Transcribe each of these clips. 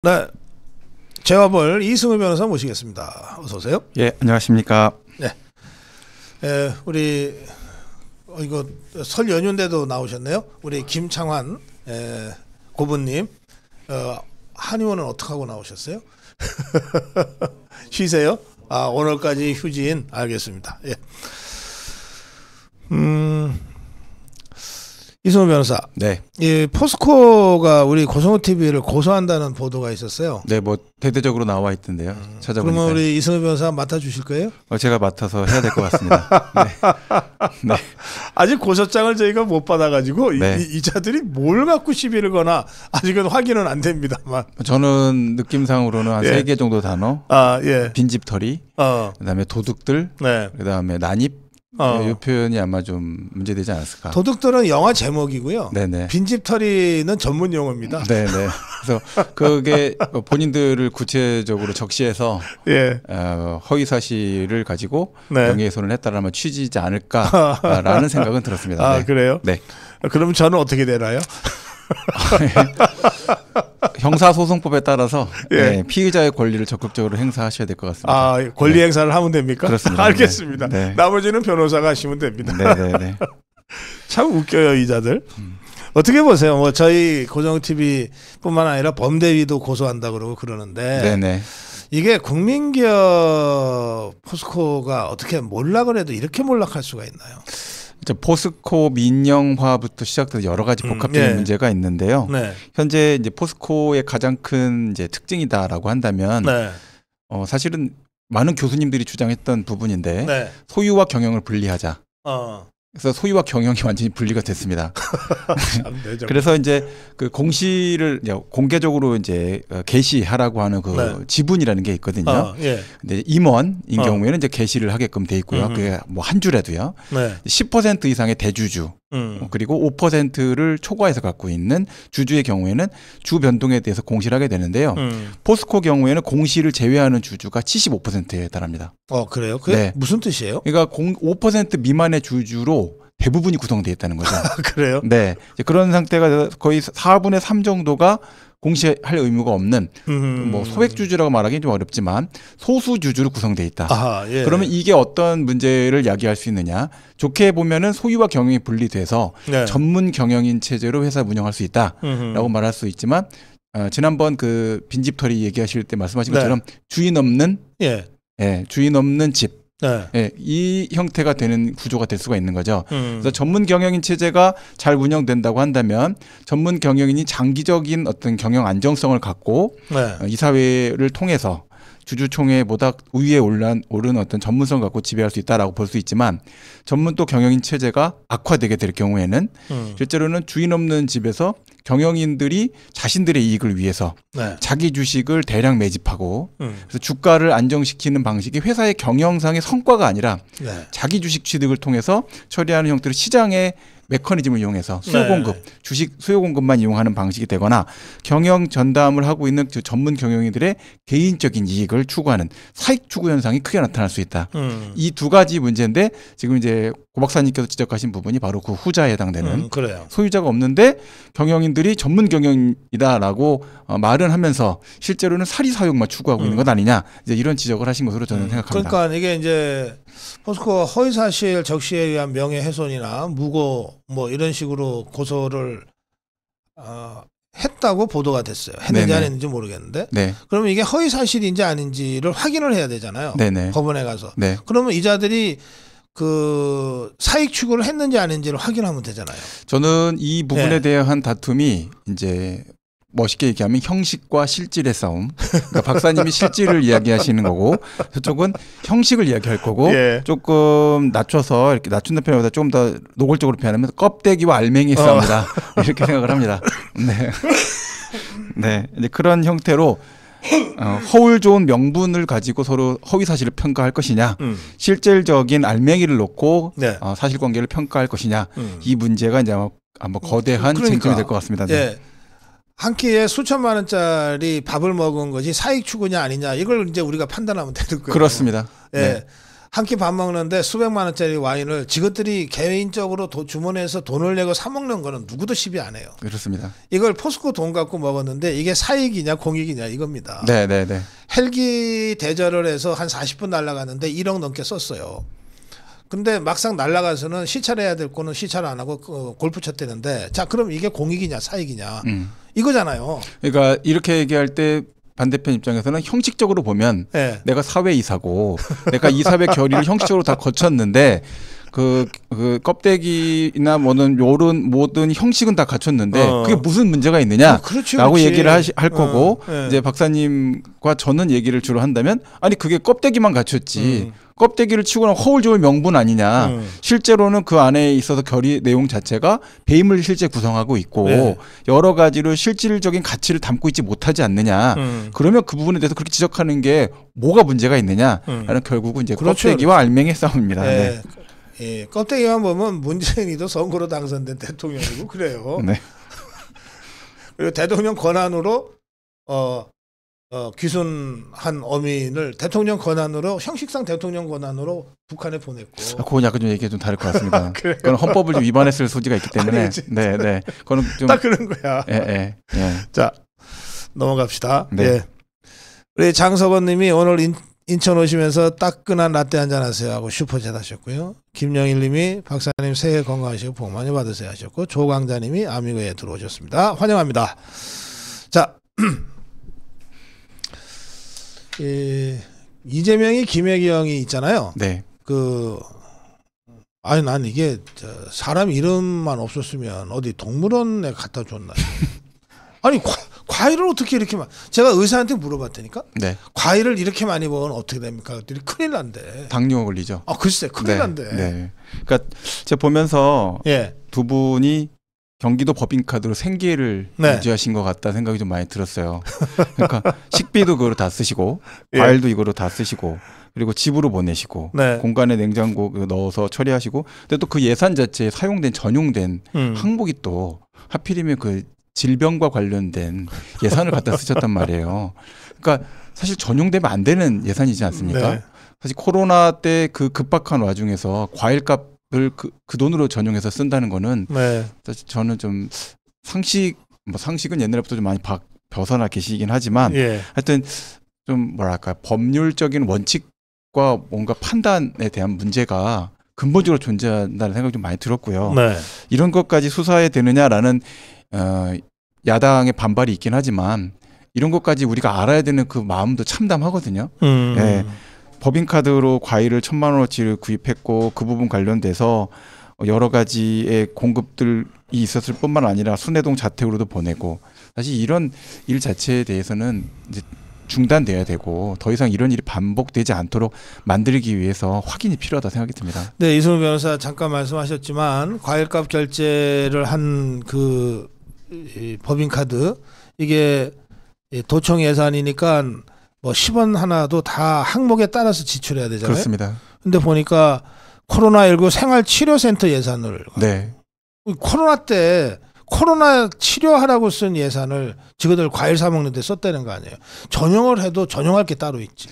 네, 재화벌 이승우 변호사 모시겠습니다. 어서 오세요. 예, 안녕하십니까. 네, 우리 이거 설 연휴인데도 나오셨네요. 우리 김창환 고분님, 한의원은 어떻게 하고 나오셨어요? 쉬세요? 아, 오늘까지 휴지인. 알겠습니다. 예. 이승우 변호사. 네. 이 포스코가 우리 고성호 TV를 고소한다는 보도가 있었어요. 네, 뭐 대대적으로 나와 있던데요. 찾아보니까. 그러면 우리 이승우 변호사 맡아주실 거예요? 제가 맡아서 해야 될 것 같습니다. 네. 네. 아직 고소장을 저희가 못 받아가지고 네. 이 자들이 뭘 갖고 시비를 거나 아직은 확인은 안 됩니다만. 저는 느낌상으로는 한 3개 정도 단어. 예. 빈집털이. 그다음에 도둑들. 네. 그다음에 난입. 이 표현이 아마 좀 문제되지 않았을까. 도둑들은 영화 제목이고요. 네네. 빈집털이는 전문 용어입니다. 네네. 그래서 그게 본인들을 구체적으로 적시해서 예. 허위 사실을 가지고 네. 명예훼손을 했다라면 취지지 않을까라는 생각은 들었습니다. 아, 네. 그래요? 네. 그럼 저는 어떻게 되나요? 형사소송법에 따라서 예. 피의자의 권리를 적극적으로 행사하셔야 될 것 같습니다. 아, 권리 네. 행사를 하면 됩니까? 그렇습니다. 알겠습니다. 네. 나머지는 변호사가 하시면 됩니다. 네네네. 참 웃겨요, 이자들. 어떻게 보세요? 뭐 저희 고정 TV뿐만 아니라 범대위도 고소한다 그러고 그러는데. 네네. 이게 국민기업 포스코가 어떻게 몰락을 해도 이렇게 몰락할 수가 있나요? 포스코 민영화부터 시작돼서 여러 가지 복합적인 네. 문제가 있는데요. 네. 현재 이제 포스코의 가장 큰 이제 특징이다라고 한다면 네. 사실은 많은 교수님들이 주장했던 부분인데 네. 소유와 경영을 분리하자. 어. 그래서 소유와 경영이 완전히 분리가 됐습니다. 참네, 그래서 이제 그 공시를 이제 공개적으로 이제 게시하라고 하는 그 네. 지분이라는 게 있거든요. 예. 근데 임원인 경우에는 이제 게시를 하게끔 돼 있고요. 음흠. 그게 뭐 한 주라도요. 네. 10% 이상의 대주주 그리고 5%를 초과해서 갖고 있는 주주의 경우에는 주 변동에 대해서 공시를 하게 되는데요. 포스코 경우에는 공시를 제외하는 주주가 75%에 달합니다. 그래요? 그게 네. 무슨 뜻이에요? 그러니까 5% 미만의 주주로 대부분이 구성되어 있다는 거죠. 그래요? 네. 이제 그런 상태가 거의 4분의 3 정도가 공시할 의무가 없는 뭐 소액 주주라고 말하기는 좀 어렵지만 소수 주주로 구성되어 있다. 아하, 예. 그러면 이게 어떤 문제를 야기할 수 있느냐? 좋게 보면은 소유와 경영이 분리돼서 네. 전문 경영인 체제로 회사 운영할 수 있다라고 말할 수 있지만 지난번 그 빈집털이 얘기하실 때 말씀하신 네. 것처럼 주인 없는 예. 주인 없는 집. 네. 예, 이 형태가 되는 구조가 될 수가 있는 거죠. 그래서 전문 경영인 체제가 잘 운영된다고 한다면 전문 경영인이 장기적인 어떤 경영 안정성을 갖고 네. 이사회를 통해서 주주총회보다 우위에 오른 어떤 전문성을 갖고 지배할 수 있다라고 볼 수 있지만 전문 또 경영인 체제가 악화되게 될 경우에는 실제로는 주인 없는 집에서 경영인들이 자신들의 이익을 위해서 네. 자기 주식을 대량 매집하고 그래서 주가를 안정시키는 방식이 회사의 경영상의 성과가 아니라 네. 자기 주식 취득을 통해서 처리하는 형태로 시장의 메커니즘을 이용해서 수요 공급, 네. 주식 수요 공급만 이용하는 방식이 되거나 경영 전담을 하고 있는 그 전문 경영인들의 개인적인 이익을 추구하는 사익 추구 현상이 크게 나타날 수 있다. 이 두 가지 문제인데 지금 이제 고 박사님께서 지적하신 부분이 바로 그 후자에 해당되는 그래요. 소유자가 없는데 경영인들이 전문 경영이다라고 말은 하면서 실제로는 사리 사욕만 추구하고 있는 것 아니냐 이제 이런 지적을 하신 것으로 저는 생각합니다. 그러니까 이게 이제 포스코 허위사실 적시에 의한 명예훼손이나 무고 뭐 이런 식으로 고소를 했다고 보도가 됐어요. 했는지 네네. 안 했는지 모르겠는데. 네, 그러면 이게 허위사실인지 아닌지를 확인을 해야 되잖아요. 네네. 법원에 가서. 네. 그러면 이자들이 그 사익 추구를 했는지 아닌지를 확인하면 되잖아요. 저는 이 부분에 네. 대한 다툼이 이제 멋있게 얘기하면 형식과 실질의 싸움. 그러니까 박사님이 실질을 이야기하시는 거고 저쪽은 형식을 이야기할 거고 예. 조금 낮춰서 이렇게 낮춘 표현보다 조금 더 노골적으로 표현하면 껍데기와 알맹이의 싸움이다 이렇게 생각을 합니다. 네, 네, 이제 그런 형태로 허울 좋은 명분을 가지고 서로 허위 사실을 평가할 것이냐, 실질적인 알맹이를 놓고 네. 사실관계를 평가할 것이냐, 이 문제가 이제 아마 거대한 그러니까. 쟁점이 될 것 같습니다. 네. 예. 한 끼에 수천만 원짜리 밥을 먹은 것이 사익 추구냐 아니냐 이걸 이제 우리가 판단하면 되는 거예요. 그렇습니다. 예. 네. 한 끼 밥 먹는데 수백만 원짜리 와인을 지것들이 개인적으로 주머니에서 돈을 내고 사 먹는 거는 누구도 시비 안 해요. 그렇습니다. 이걸 포스코 돈 갖고 먹었는데 이게 사익이냐 공익이냐 이겁니다. 네네네. 헬기 대절을 해서 한 40분 날아갔는데 1억 넘게 썼어요. 근데 막상 날아가서는 시찰을 해야 될 거는 시찰을 안 하고 골프 쳤대는데 자 그럼 이게 공익이냐 사익이냐 이거잖아요. 그러니까 이렇게 얘기할 때 반대편 입장에서는 형식적으로 보면 네. 내가 사회이사고 내가 이사회 결의를 형식적으로 다 거쳤는데 그 껍데기나 뭐는 요런 모든 형식은 다 갖췄는데 그게 무슨 문제가 있느냐라고 그렇지, 그렇지. 얘기를 할 거고 네. 이제 박사님과 저는 얘기를 주로 한다면 아니 그게 껍데기만 갖췄지 껍데기를 치고는 허울좋을 명분 아니냐. 실제로는 그 안에 있어서 결의 내용 자체가 배임을 실제 구성하고 있고 네. 여러 가지로 실질적인 가치를 담고 있지 못하지 않느냐. 그러면 그 부분에 대해서 그렇게 지적하는 게 뭐가 문제가 있느냐라는 결국은 이제 그렇죠. 껍데기와 알맹이의 싸움입니다. 네. 네. 예, 껍데기만 보면 문재인이도 선거로 당선된 대통령이고 그래요. 네. 그리고 대통령 권한으로 귀순한 어민을 대통령 권한으로 형식상 대통령 권한으로 북한에 보냈고. 그건 약간 좀 얘기가 좀 다를 것 같습니다. 그건 헌법을 좀 위반했을 소지가 있기 때문에. 네, 네. 그거는 좀 딱 그런 거야. 예. 자 넘어갑시다. 네. 예. 우리 장석원님이 오늘 인천 오시면서 따끈한 라떼 한잔 하세요 하고 슈퍼챗 하셨고요. 김영일님이 박사님 새해 건강하시고 복 많이 받으세요 하셨고 조광자님이 아미고에 들어오셨습니다. 환영합니다. 자. 이재명이 김혜경이 있잖아요. 네. 아니 난 이게 사람 이름만 없었으면 어디 동물원에 갖다 줬나. 아니 과일을 어떻게 이렇게 제가 의사한테 물어봤다니까. 네. 과일을 이렇게 많이 먹으면 어떻게 됩니까? 그랬더니 큰일 난대. 당뇨 걸리죠. 아 글쎄 큰일 난대. 네. 그러니까 제가 보면서 예. 두 분이 경기도 법인카드로 생계를 네. 유지하신 것 같다 생각이 좀 많이 들었어요. 그러니까 식비도 그거로 다 쓰시고 예. 과일도 이거로 다 쓰시고 그리고 집으로 보내시고 네. 공간에 냉장고 넣어서 처리하시고 근데 또 그 예산 자체에 사용된 전용된 항목이 또 하필이면 그 질병과 관련된 예산을 갖다 쓰셨단 말이에요. 그러니까 사실 전용되면 안 되는 예산이지 않습니까? 네. 사실 코로나 때 그 급박한 와중에서 과일값 을 그 돈으로 전용해서 쓴다는 거는 네. 사실 저는 좀 상식은 옛날부터 좀 많이 벗어나 계시긴 하지만 예. 하여튼 좀 뭐랄까 법률적인 원칙과 뭔가 판단에 대한 문제가 근본적으로 존재한다는 생각이 좀 많이 들었고요. 네. 이런 것까지 수사해야 되느냐라는 야당의 반발이 있긴 하지만 이런 것까지 우리가 알아야 되는 그 마음도 참담하거든요. 네. 법인카드로 과일을 1,000만 원어치를 구입했고 그 부분 관련돼서 여러 가지의 공급들이 있었을 뿐만 아니라 순회동 자택으로도 보내고 사실 이런 일 자체에 대해서는 이제 중단돼야 되고 더 이상 이런 일이 반복되지 않도록 만들기 위해서 확인이 필요하다 생각이 듭니다. 네, 이승우 변호사 잠깐 말씀하셨지만 과일값 결제를 한 그 법인카드 이게 도청 예산이니까 뭐 10원 하나도 다 항목에 따라서 지출해야 되잖아요. 그렇습니다. 근데 보니까 코로나19 생활치료센터 예산을 네. 코로나 때 코로나 치료하라고 쓴 예산을 지그들 과일 사 먹는 데 썼다는 거 아니에요. 전용을 해도 전용할 게 따로 있지.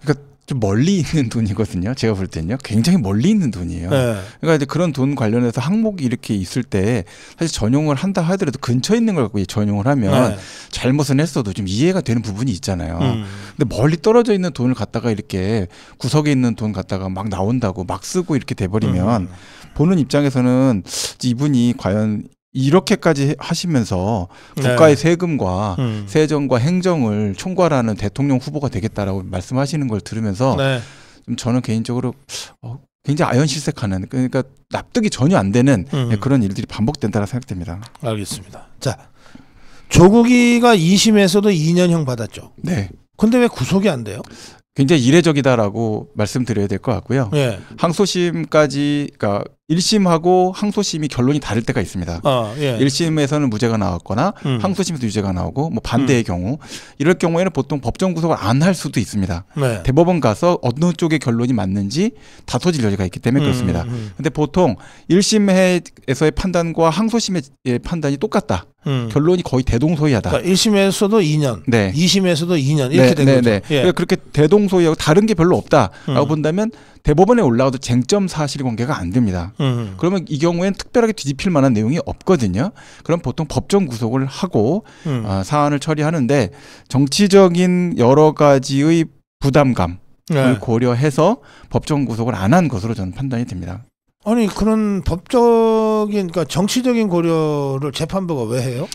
그러니까 좀 멀리 있는 돈이거든요. 제가 볼 때는요. 굉장히 멀리 있는 돈이에요. 네. 그러니까 이제 그런 돈 관련해서 항목이 이렇게 있을 때 사실 전용을 한다 하더라도 근처에 있는 걸 갖고 전용을 하면 네. 잘못은 했어도 좀 이해가 되는 부분이 있잖아요. 근데 멀리 떨어져 있는 돈을 갖다가 이렇게 구석에 있는 돈 갖다가 막 나온다고 막 쓰고 이렇게 돼버리면 보는 입장에서는 이분이 과연 이렇게까지 하시면서 국가의 세금과 세정과 행정을 총괄하는 대통령 후보가 되겠다라고 말씀하시는 걸 들으면서 네. 좀 저는 개인적으로 굉장히 아연실색하는 그러니까 납득이 전혀 안 되는 그런 일들이 반복된다고 생각됩니다. 알겠습니다. 자, 조국이가 2심에서도 2년형 받았죠. 네. 근데 왜 구속이 안 돼요? 굉장히 이례적이다라고 말씀드려야 될 것 같고요. 예. 항소심까지 그러니까 1심하고 항소심이 결론이 다를 때가 있습니다. 예. 1심에서는 무죄가 나왔거나 항소심에서 유죄가 나오고 뭐 반대의 경우 이럴 경우에는 보통 법정 구속을 안 할 수도 있습니다. 네. 대법원 가서 어느 쪽의 결론이 맞는지 다퉈질 여지가 있기 때문에 그렇습니다. 근데 보통 1심에서의 판단과 항소심의 판단이 똑같다. 결론이 거의 대동소이하다. 그러니까 1심에서도 2년, 네. 2심에서도 2년 이렇게 된 거죠. 네. 그러니까 그렇게 대동소이하고 다른 게 별로 없다라고 본다면 대법원에 올라가도 쟁점 사실관계가 안 됩니다. 그러면 이 경우에는 특별하게 뒤집힐 만한 내용이 없거든요. 그럼 보통 법정 구속을 하고 사안을 처리하는데 정치적인 여러 가지의 부담감을 고려해서 법정 구속을 안 한 것으로 저는 판단이 됩니다. 아니 그런 법적인 그러니까 정치적인 고려를 재판부가 왜 해요?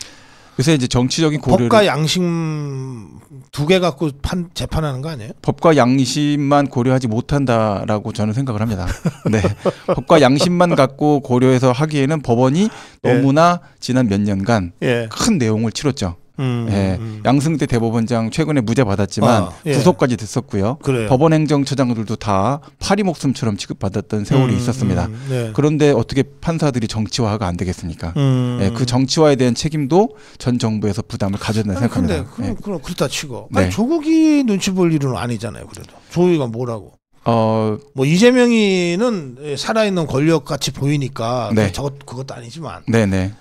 요새 이제 정치적인 고려를 법과 양심 두 개 갖고 재판하는 거 아니에요? 법과 양심만 고려하지 못한다라고 저는 생각을 합니다. 네, 법과 양심만 갖고 고려해서 하기에는 법원이 너무나 지난 몇 년간 큰 내용을 치렀죠. 양승태 대법원장 최근에 무죄 받았지만 구속까지 됐었고요. 그래요. 법원 행정처장들도 다 파리 목숨처럼 취급받았던 세월이 있었습니다. 그런데 어떻게 판사들이 정치화가 안 되겠습니까? 그 정치화에 대한 책임도 전 정부에서 부담을 가졌다는 생각합니다. 근데 그럼 그렇다 치고 아니, 조국이 눈치 볼 일은 아니잖아요. 그래도 조국이가 뭐라고? 뭐 이재명이는 살아있는 권력 같이 보이니까 그것도 아니지만. 네네.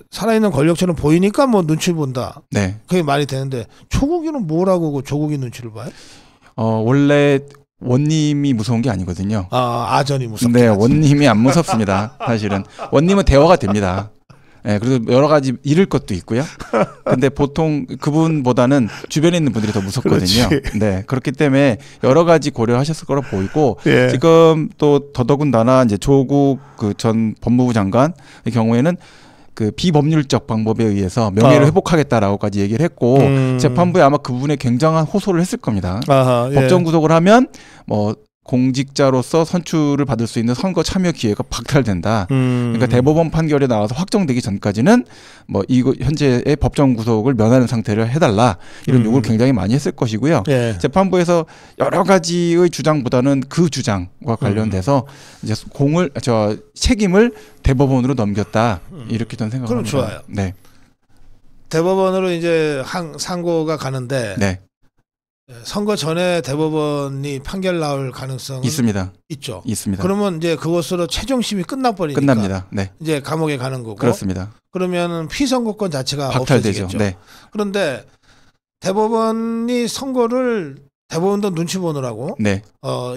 살아있는 권력처럼 보이니까 뭐 눈치 본다. 그게 말이 되는데 조국이는 뭐라고 조국이 눈치를 봐요? 원래 원님이 무서운 게 아니거든요. 아전이 무섭다. 네, 원님이 안 무섭습니다. 사실은 원님은 대화가 됩니다. 그래서 여러 가지 잃을 것도 있고요. 근데 보통 그분보다는 주변에 있는 분들이 더 무섭거든요. 네, 그렇기 때문에 여러 가지 고려하셨을 거라 보이고 지금 또 더더군다나 이제 조국 그 전 법무부 장관의 경우에는 그 비법률적 방법에 의해서 명예를 회복하겠다라고까지 얘기를 했고 재판부에 아마 그 부분에 굉장한 호소를 했을 겁니다. 법정 구속을 하면 뭐 공직자로서 선출을 받을 수 있는 선거 참여 기회가 박탈된다. 그러니까 대법원 판결에 나와서 확정되기 전까지는 뭐 이거 현재의 법정 구속을 면하는 상태를 해달라 이런 요구를 굉장히 많이 했을 것이고요. 재판부에서 여러 가지의 주장보다는 그 주장과 관련돼서 이제 책임을 대법원으로 넘겼다 이렇게 저는 생각합니다. 그럼 좋아요. 네. 대법원으로 이제 상고가 가는데. 선거 전에 대법원이 판결 나올 가능성은 있습니다. 있죠. 있습니다. 그러면 이제 그것으로 최종심이 끝나버리니까 끝납니다. 네. 이제 감옥에 가는 거고. 그렇습니다. 그러면 피선거권 자체가 박탈되죠. 없어지겠죠. 네. 그런데 대법원이 대법원도 눈치 보느라고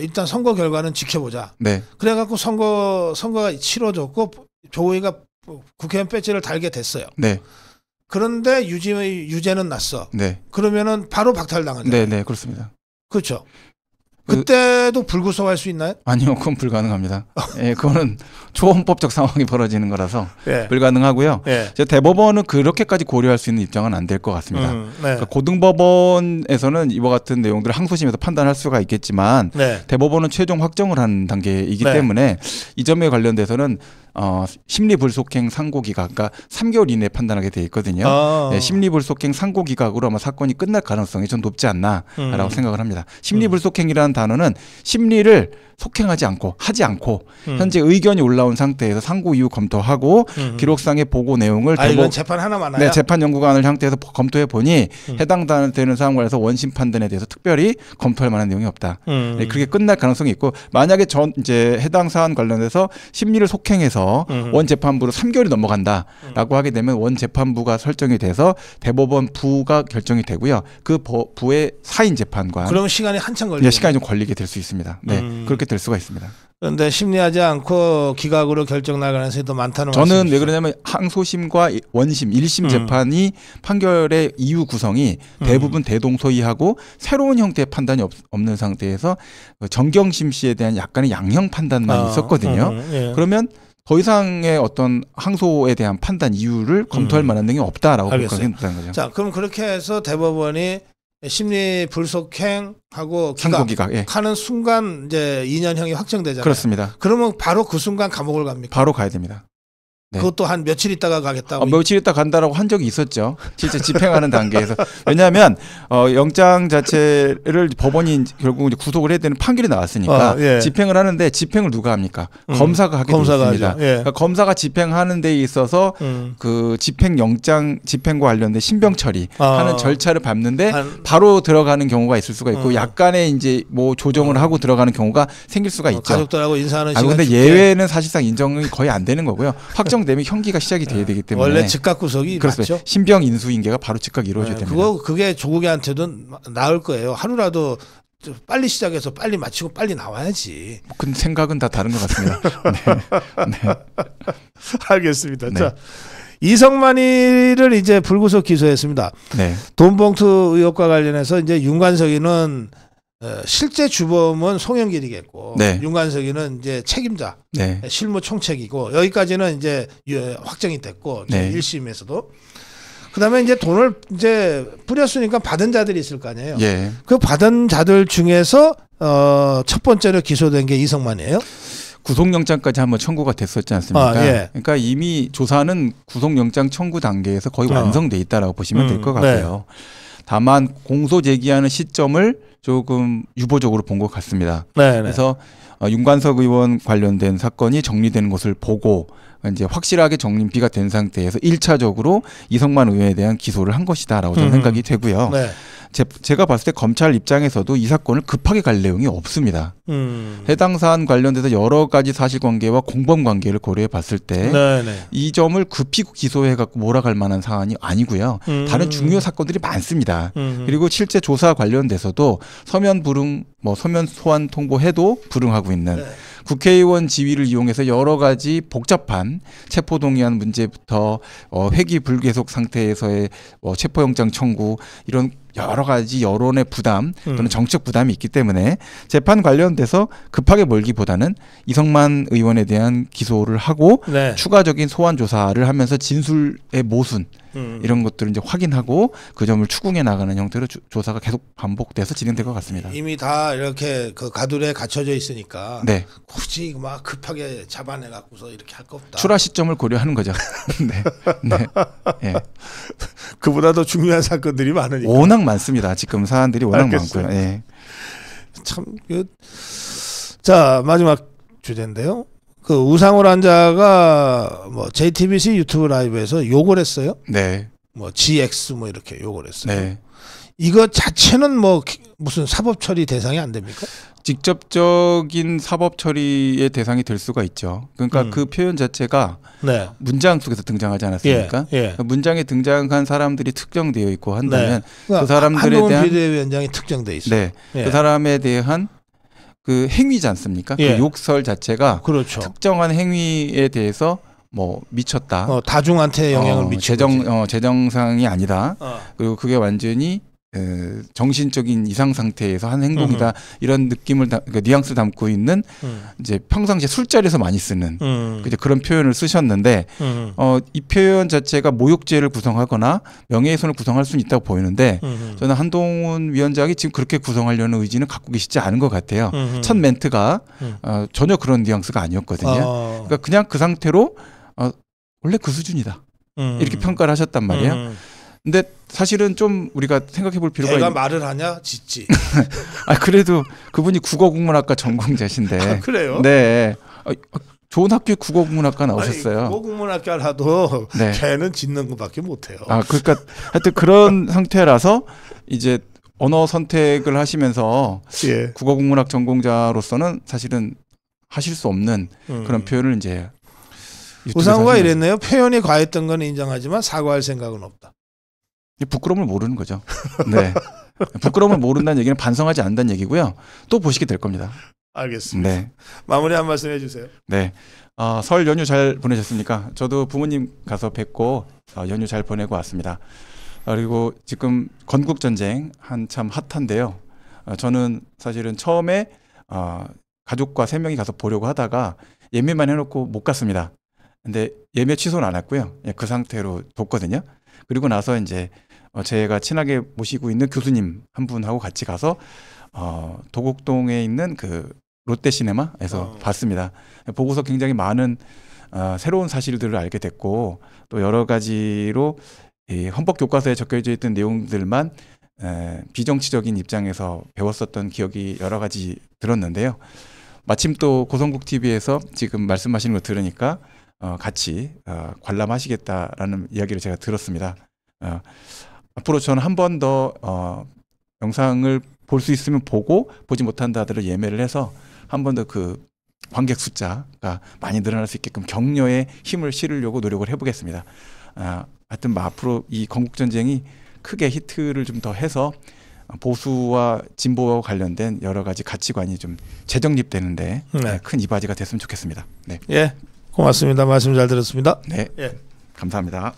일단 선거 결과는 지켜보자. 그래갖고 선거가 치러졌고 조국이가 국회의원 배지를 달게 됐어요. 그런데 유죄는 났어. 그러면은 바로 박탈당하잖아요. 네, 그렇습니다. 그렇죠. 그때도 불구속할 수 있나요? 아니요, 그건 불가능합니다. 그거는 초헌법적 상황이 벌어지는 거라서 불가능하고요. 대법원은 그렇게까지 고려할 수 있는 입장은 안 될 것 같습니다. 그러니까 고등법원에서는 이와 같은 내용들을 항소심에서 판단할 수가 있겠지만 대법원은 최종 확정을 하는 단계이기 때문에 이 점에 관련돼서는 심리불속행 상고기각, 그러니까 3개월 이내에 판단하게 돼 있거든요. 심리불속행 상고기각으로 아마 사건이 끝날 가능성이 좀 높지 않나라고 생각을 합니다. 심리불속행이라는 단어는 심리를 속행하지 않고 하지 않고 현재 의견이 올라온 상태에서 상고 이후 검토하고 기록상의 보고 내용을 이건 재판 하나만 하나요? 재판 연구관을 형태에서 검토해 보니 해당되는 사항 관해서 원심 판단에 대해서 특별히 검토할 만한 내용이 없다. 그게 끝날 가능성이 있고 만약에 이제 해당 사안 관련해서 심리를 속행해서 원 재판부로 3개월이 넘어간다라고 하게 되면 원 재판부가 설정이 돼서 대법원 부가 결정이 되고요. 그 부의 사인 재판관. 그러면 시간이 한참 걸리죠. 시간이 좀 걸리게 될 수 있습니다. 그렇게 될 수가 있습니다. 그런데 심리하지 않고 기각으로 결정 날 가능성이 더 많다는 저는 말씀이시죠? 왜 그러냐면 항소심과 원심, 1심 재판이 판결의 이유 구성이 대부분 대동소이하고 새로운 형태의 판단이 없는 상태에서 정경심 씨에 대한 약간의 양형 판단만 있었거든요. 그러면 더 이상의 어떤 항소에 대한 판단 이유를 검토할 만한 내용이 없다라고 생각하는 거죠. 자, 그럼 그렇게 해서 대법원이 심리 불속행하고 기각하는 순간 이제 2년형이 확정되잖아요. 그렇습니다. 그러면 바로 그 순간 감옥을 갑니까? 바로 가야 됩니다. 그것도 한 며칠 있다가 가겠다고. 며칠 있다 간다라고 한 적이 있었죠. 실제 집행하는 단계에서. 왜냐하면 영장 자체를 법원이 결국 이제 구속을 해야 되는 판결이 나왔으니까 집행을 하는데 집행을 누가 합니까? 검사가 하게 됐습니다. 그러니까 검사가 집행하는 데 있어서 그 집행과 관련된 신병 처리하는 절차를 밟는데 바로 들어가는 경우가 있을 수가 있고 약간의 이제 뭐 조정을 하고 들어가는 경우가 생길 수가 있죠. 가족들하고 인사하는 시간. 그런데 예외는 사실상 인정이 거의 안 되는 거고요. 확정되면 형기가 시작이 돼야 되기 때문에 원래 즉각 구속이 맞죠. 신병 인수인계가 바로 즉각 이루어져야 됩니다. 그게 조국이한테도 나을 거예요. 하루라도 빨리 시작해서 빨리 마치고 빨리 나와야지. 그 생각은 다 다른 것 같습니다. 네. 네. 알겠습니다. 네. 자, 이성만이를 이제 불구속 기소했습니다. 네. 돈봉투 의혹과 관련해서 이제 윤관석이는 실제 주범은 송영길이겠고, 네. 윤관석이는 이제 책임자, 네. 실무 총책이고, 여기까지는 이제 확정이 됐고, 네. 1심에서도. 그다음에 이제 돈을 이제 뿌렸으니까 받은 자들이 있을 거 아니에요. 예. 그 받은 자들 중에서 첫 번째로 기소된 게 이성만이에요. 구속영장까지 한번 청구가 됐었지 않습니까? 예. 그러니까 이미 조사는 구속영장 청구 단계에서 거의 완성돼 있다라고 보시면 될 것 같고요. 네. 다만 공소 제기하는 시점을 조금 유보적으로 본 것 같습니다. 네. 그래서 윤관석 의원 관련된 사건이 정리되는 것을 보고 이제 확실하게 정리가 된 상태에서 1차적으로 이성만 의원에 대한 기소를 한 것이다라고 저는 생각이 되고요. 네. 제가 봤을 때 검찰 입장에서도 이 사건을 급하게 갈 내용이 없습니다. 해당 사안 관련돼서 여러 가지 사실관계와 공범관계를 고려해 봤을 때 이 점을 급히 기소해 갖고 몰아갈 만한 사안이 아니고요. 다른 중요 사건들이 많습니다. 그리고 실제 조사 관련돼서도 서면 불응, 서면 소환 통보해도 불응하고 있는 국회의원 지위를 이용해서 여러 가지 복잡한 체포동의안 문제부터 회기 불계속 상태에서의 체포영장 청구 이런 여러 가지 여론의 부담 또는 정책 부담이 있기 때문에 재판 관련돼서 급하게 몰기보다는 이성만 의원에 대한 기소를 하고 추가적인 소환 조사를 하면서 진술의 모순 이런 것들을 이제 확인하고 그 점을 추궁해 나가는 형태로 조사가 계속 반복돼서 진행될 것 같습니다. 이미 다 이렇게 그 가두리에 갇혀져 있으니까 네. 굳이 막 급하게 잡아내 갖고서 이렇게 할 거 없다. 출하 시점을 고려하는 거죠. 네. 네. 네. 그보다 더 중요한 사건들이 많으니까. 워낙 많습니다. 지금 사안들이 워낙 알겠어요. 많고요. 네. 참, 자 마지막 주제인데요. 그 우상호 환자가 JTBC 유튜브 라이브에서 욕을 했어요. 네. GX 이렇게 욕을 했어요. 네. 이거 자체는 무슨 사법 처리 대상이 안 됩니까? 직접적인 사법 처리의 대상이 될 수가 있죠. 그러니까 그 표현 자체가 문장 속에서 등장하지 않았습니까? 문장에 등장한 사람들이 특정되어 있고 한다면 그 사람들에 한동훈 대한 비대위원장이 특정돼 있어요. 네. 그 사람에 대한 그 행위지 않습니까? 그 욕설 자체가 그렇죠. 특정한 행위에 대해서 미쳤다. 다중한테 영향을 미치고 재정상이 아니다. 그리고 그게 완전히 정신적인 이상 상태에서 한 행동이다. 이런 느낌을 그러니까 뉘앙스를 담고 있는 이제 평상시에 술자리에서 많이 쓰는 이제 그런 표현을 쓰셨는데 이 표현 자체가 모욕죄를 구성하거나 명예훼손을 구성할 수는 있다고 보이는데 저는 한동훈 위원장이 지금 그렇게 구성하려는 의지는 갖고 계시지 않은 것 같아요. 첫 멘트가 전혀 그런 뉘앙스가 아니었거든요. 그러니까 그냥 그 상태로 원래 그 수준이다. 이렇게 평가를 하셨단 말이에요. 근데 사실은 좀 우리가 생각해 볼 필요가 내가 말을 하냐 짓지. 그래도 그분이 국어국문학과 전공자신데. 그래요? 네. 좋은 학교에 국어국문학과 나오셨어요. 국어국문학과를 하도 걔는 짓는 것밖에 못해요. 그러니까 하여튼 그런 상태라서 이제 언어 선택을 하시면서 국어국문학 전공자로서는 사실은 하실 수 없는 그런 표현을 이제 우상호가 이랬네요. 표현이 과했던 건 인정하지만 사과할 생각은 없다. 부끄러움을 모르는 거죠. 네. 부끄러움을 모른다는 얘기는 반성하지 않는다는 얘기고요. 또 보시게 될 겁니다. 알겠습니다. 네. 마무리 한 말씀 해주세요. 네. 설 연휴 잘 보내셨습니까? 저도 부모님 가서 뵙고 연휴 잘 보내고 왔습니다. 그리고 지금 건국 전쟁 한참 핫한데요. 저는 사실은 처음에 가족과 3명이 가서 보려고 하다가 예매만 해놓고 못 갔습니다. 근데 예매 취소는 안 했고요. 그 상태로 뒀거든요. 그리고 나서 이제 제가 친하게 모시고 있는 교수님 한 분하고 같이 가서 도곡동에 있는 그 롯데시네마에서 봤습니다. 보고서 굉장히 많은 새로운 사실들을 알게 됐고 또 여러 가지로 이 헌법 교과서에 적혀져 있던 내용들만 비정치적인 입장에서 배웠었던 기억이 여러 가지 들었는데요. 마침 또 고성국 TV에서 지금 말씀하시는 거 들으니까 같이 관람하시겠다라는 이야기를 제가 들었습니다. 앞으로 저는 한 번 더 영상을 볼 수 있으면 보고 보지 못한다들을 예매를 해서 한 번 더 그 관객 숫자가 많이 늘어날 수 있게끔 격려에 힘을 실으려고 노력을 해보겠습니다. 하여튼 앞으로 이 건국전쟁이 크게 히트를 좀 더 해서 보수와 진보와 관련된 여러 가지 가치관이 좀 재정립되는데 네. 큰 이바지가 됐으면 좋겠습니다. 네, 예, 고맙습니다. 말씀 잘 들었습니다. 네, 예. 감사합니다.